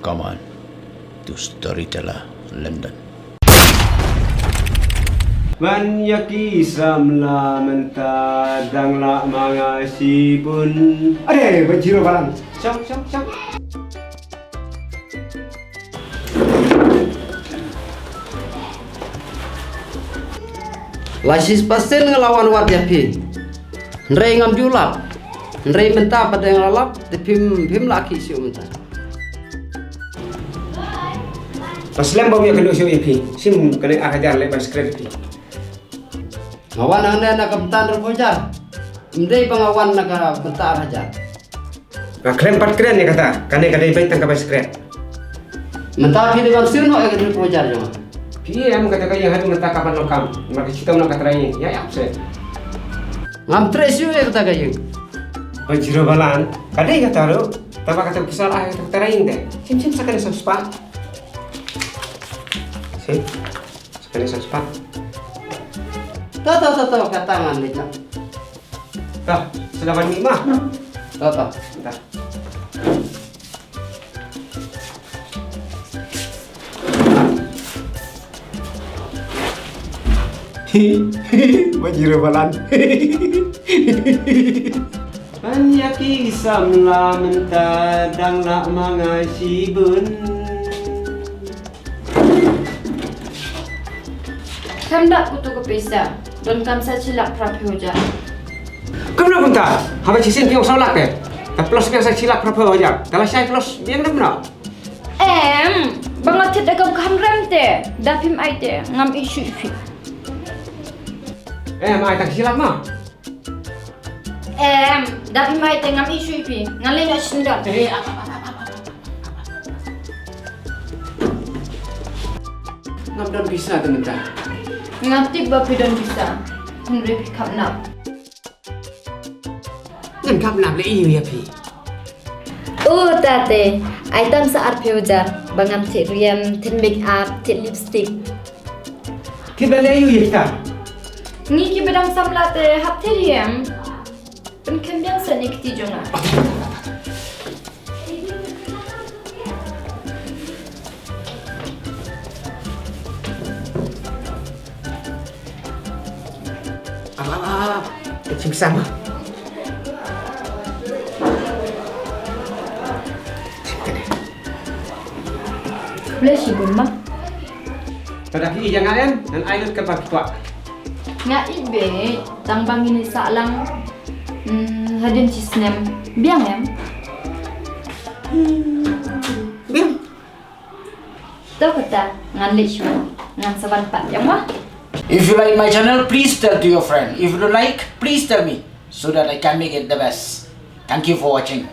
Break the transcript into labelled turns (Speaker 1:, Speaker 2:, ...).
Speaker 1: Come on to Storyteller London.
Speaker 2: Banyaki samla mentadang la mga sipun. Ade, bajiro balang. Syam.
Speaker 3: Lasis pasien ngelawan war japi. Ndrei ngam julap. Ndrei menta pada yang lalap, pim laki siu menta.
Speaker 2: Paslem bau yang kedua siu ipi. Sim kena ajar lepas skripti.
Speaker 3: Ngawan anda nak kebetan terpojar. Ndrei pengawan nak kebetan ajar.
Speaker 2: Klem pat keren ya kata. Kane kadai baik tangkap skrip.
Speaker 3: Menta pi dengan siu no yang terpojar jema.
Speaker 2: PM kata kaya hadu menta kapan lokam. Maka kita nak kata lain. Ya absen.
Speaker 3: Ngam tres siu ya kata kaya.
Speaker 2: Bajiro balan. Kadai kata ro. Tapa kata kesalah kata lain deh. Sim sakane sospa. Sim sakane sospa.
Speaker 3: Tahu katangan dia.
Speaker 2: Dah, sudah bani mah.
Speaker 3: Tahu.
Speaker 2: Dah. Bajiro balan. Banyaki samla mentadang la mga sibun.
Speaker 4: Kamdak kutu kepesa dan kamsa cilak prapi hoja.
Speaker 2: Kamu nak punta? Habis cisin piung solak ke? Tak plus kan saya cilak prapi hoja. Kalau saya plus biang nak mana?
Speaker 4: Bangat tidak kau kamrem te, dapim aite ngam isu ipi.
Speaker 2: Mai tak cilak mah?
Speaker 4: Dapim aite ngam isu ipi, ngaleng nak sendal.
Speaker 2: Ngam dan bisa teman-teman.
Speaker 4: Ngati bapi dan bisa, henry pikap nak.
Speaker 2: Ngam kap nak le iu ya pi.
Speaker 4: Tate, item sa arpi hoja, bangam tit riam, tit make up, tit lipstick.
Speaker 2: Kita le iu ya kita.
Speaker 4: Ngiki bedang samlate hap teriam. Pen kembiang sa nikti jonga.
Speaker 2: Kecil sama.
Speaker 4: Boleh sih gumma.
Speaker 2: Tetapi jangan dan air ke bak tua.
Speaker 4: Nga ibe, tang bangin sa lang hadin cisnem. Biang em.
Speaker 2: Biang.
Speaker 4: Tahu kata ngan lichu, ngan saban pat yang mah.
Speaker 1: If you like my channel, please tell to your friend. If you don't like, please tell me so that I can make it the best. Thank you for watching.